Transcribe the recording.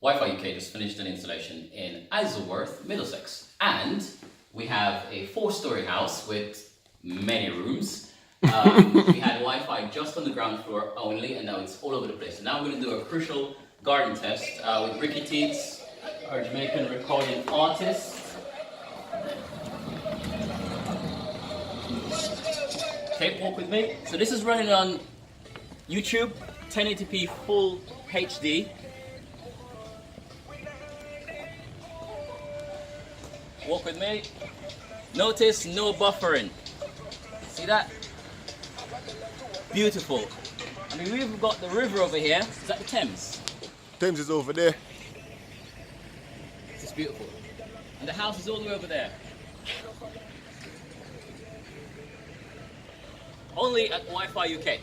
Wi-Fi UK just finished an installation in Isleworth, Middlesex, and we have a 4-story house with many rooms. We had Wi-Fi just on the ground floor only, and now it's all over the place. So now we're going to do a crucial garden test with Ricky Teets, our Jamaican recording artist. Okay, walk with me. So this is running on YouTube, 1080p full HD. Walk with me. Notice no buffering. See that? Beautiful. I mean, we've got the river over here. Is that the Thames? Thames is over there. This is beautiful. And the house is all the way over there. Only at Wi-Fi UK.